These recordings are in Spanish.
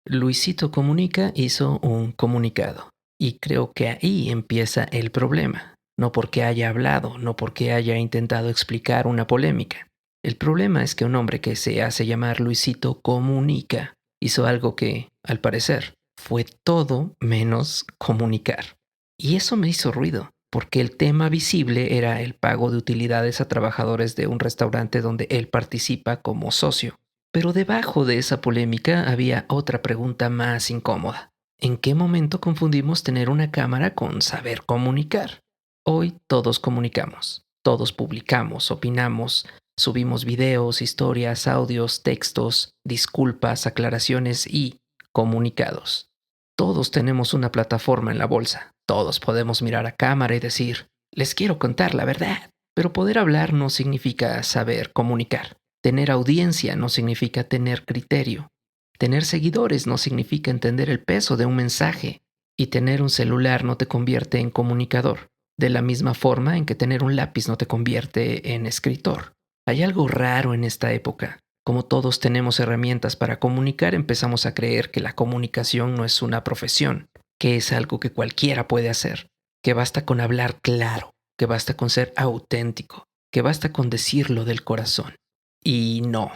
Luisito Comunica hizo un comunicado y creo que ahí empieza el problema. No porque haya hablado, no porque haya intentado explicar una polémica. El problema es que un hombre que se hace llamar Luisito Comunica hizo algo que, al parecer, fue todo menos comunicar. Y eso me hizo ruido, porque el tema visible era el pago de utilidades a trabajadores de un restaurante donde él participa como socio. Pero debajo de esa polémica había otra pregunta más incómoda. ¿En qué momento confundimos tener una cámara con saber comunicar? Hoy todos comunicamos, todos publicamos, opinamos, subimos videos, historias, audios, textos, disculpas, aclaraciones y comunicados. Todos tenemos una plataforma en la bolsa. Todos podemos mirar a cámara y decir, les quiero contar la verdad. Pero poder hablar no significa saber comunicar. Tener audiencia no significa tener criterio. Tener seguidores no significa entender el peso de un mensaje. Y tener un celular no te convierte en comunicador, de la misma forma en que tener un lápiz no te convierte en escritor. Hay algo raro en esta época. Como todos tenemos herramientas para comunicar, empezamos a creer que la comunicación no es una profesión, que es algo que cualquiera puede hacer, que basta con hablar claro, que basta con ser auténtico, que basta con decirlo del corazón. Y no,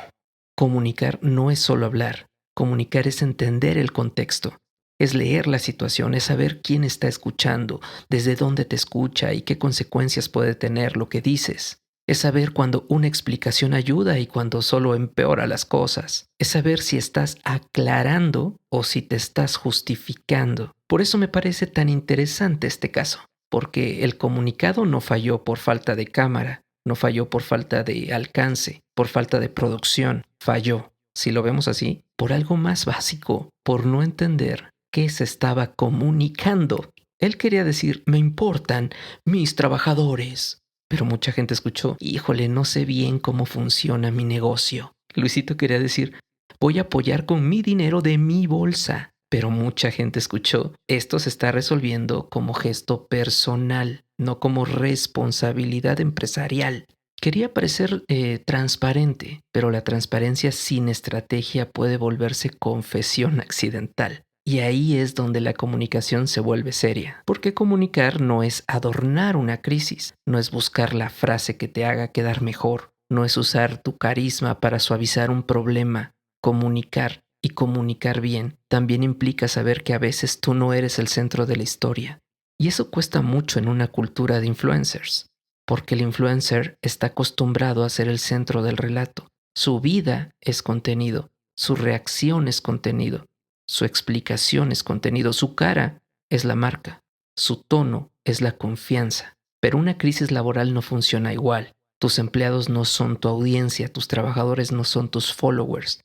comunicar no es solo hablar, comunicar es entender el contexto, es leer la situación, es saber quién está escuchando, desde dónde te escucha y qué consecuencias puede tener lo que dices. Es saber cuando una explicación ayuda y cuando solo empeora las cosas. Es saber si estás aclarando o si te estás justificando. Por eso me parece tan interesante este caso, porque el comunicado no falló por falta de cámara, no falló por falta de alcance, por falta de producción, falló, si lo vemos así, por algo más básico, por no entender qué se estaba comunicando. Él quería decir, me importan mis trabajadores. Pero mucha gente escuchó, híjole, no sé bien cómo funciona mi negocio. Luisito quería decir, voy a apoyar con mi dinero de mi bolsa. Pero mucha gente escuchó, esto se está resolviendo como gesto personal, no como responsabilidad empresarial. Quería parecer transparente, pero la transparencia sin estrategia puede volverse confesión accidental. Y ahí es donde la comunicación se vuelve seria, porque comunicar no es adornar una crisis, no es buscar la frase que te haga quedar mejor, no es usar tu carisma para suavizar un problema. Comunicar y comunicar bien también implica saber que a veces tú no eres el centro de la historia. Y eso cuesta mucho en una cultura de influencers, porque el influencer está acostumbrado a ser el centro del relato. Su vida es contenido, su reacción es contenido. Su explicación es contenido, su cara es la marca, su tono es la confianza. Pero una crisis laboral no funciona igual. Tus empleados no son tu audiencia, tus trabajadores no son tus followers.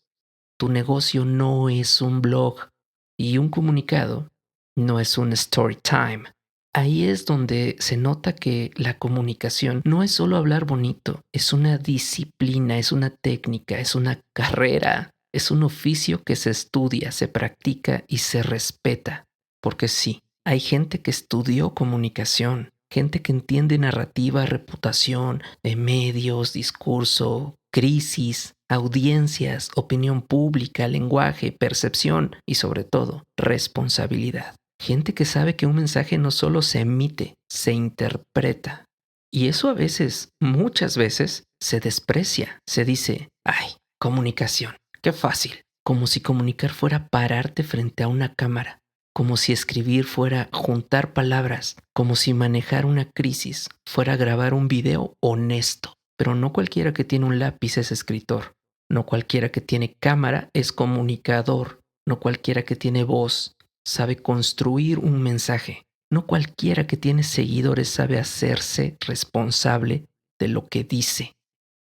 Tu negocio no es un blog y un comunicado no es un story time. Ahí es donde se nota que la comunicación no es solo hablar bonito, es una disciplina, es una técnica, es una carrera. Es un oficio que se estudia, se practica y se respeta. Porque sí, hay gente que estudió comunicación, gente que entiende narrativa, reputación, medios, discurso, crisis, audiencias, opinión pública, lenguaje, percepción y sobre todo, responsabilidad. Gente que sabe que un mensaje no solo se emite, se interpreta. Y eso a veces, muchas veces, se desprecia. Se dice, ay, comunicación. Qué fácil, como si comunicar fuera pararte frente a una cámara, como si escribir fuera juntar palabras, como si manejar una crisis fuera grabar un video honesto. Pero no cualquiera que tiene un lápiz es escritor, no cualquiera que tiene cámara es comunicador, no cualquiera que tiene voz sabe construir un mensaje, no cualquiera que tiene seguidores sabe hacerse responsable de lo que dice.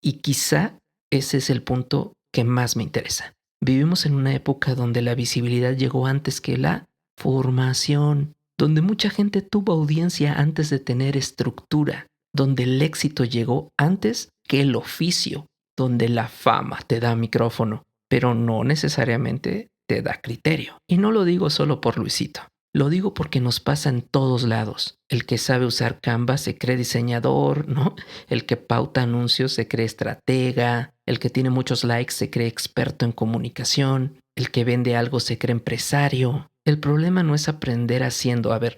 Y quizá ese es el punto que más me interesa. Vivimos en una época donde la visibilidad llegó antes que la formación, donde mucha gente tuvo audiencia antes de tener estructura, donde el éxito llegó antes que el oficio, donde la fama te da micrófono, pero no necesariamente te da criterio. Y no lo digo solo por Luisito. Lo digo porque nos pasa en todos lados. El que sabe usar Canva se cree diseñador, ¿no? El que pauta anuncios se cree estratega. El que tiene muchos likes se cree experto en comunicación. El que vende algo se cree empresario. El problema no es aprender haciendo. A ver,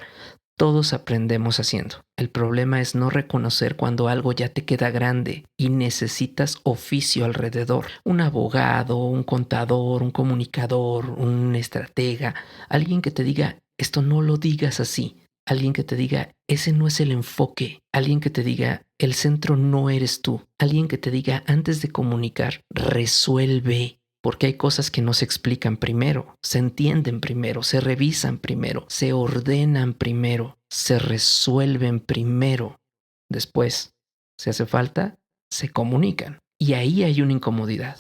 todos aprendemos haciendo. El problema es no reconocer cuando algo ya te queda grande y necesitas oficio alrededor. Un abogado, un contador, un comunicador, un estratega, alguien que te diga, esto no lo digas así. Alguien que te diga, ese no es el enfoque. Alguien que te diga, el centro no eres tú. Alguien que te diga, antes de comunicar, resuelve. Porque hay cosas que no se explican primero, se entienden primero, se revisan primero, se ordenan primero, se resuelven primero. Después, si hace falta, se comunican. Y ahí hay una incomodidad.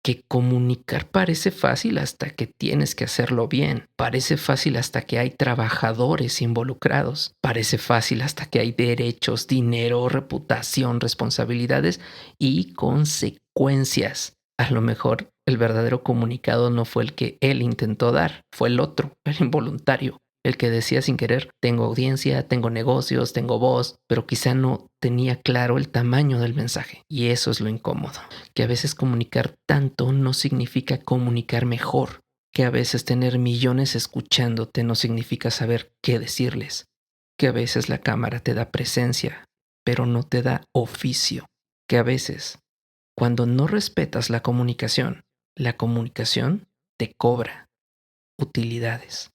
Que comunicar parece fácil hasta que tienes que hacerlo bien. Parece fácil hasta que hay trabajadores involucrados. Parece fácil hasta que hay derechos, dinero, reputación, responsabilidades y consecuencias. A lo mejor el verdadero comunicado no fue el que él intentó dar, fue el otro, el involuntario, el que decía sin querer, tengo audiencia, tengo negocios, tengo voz, pero quizá no tenía claro el tamaño del mensaje. Y eso es lo incómodo, que a veces comunicar tanto no significa comunicar mejor, que a veces tener millones escuchándote no significa saber qué decirles, que a veces la cámara te da presencia, pero no te da oficio, que a veces, cuando no respetas la comunicación te cobra utilidades.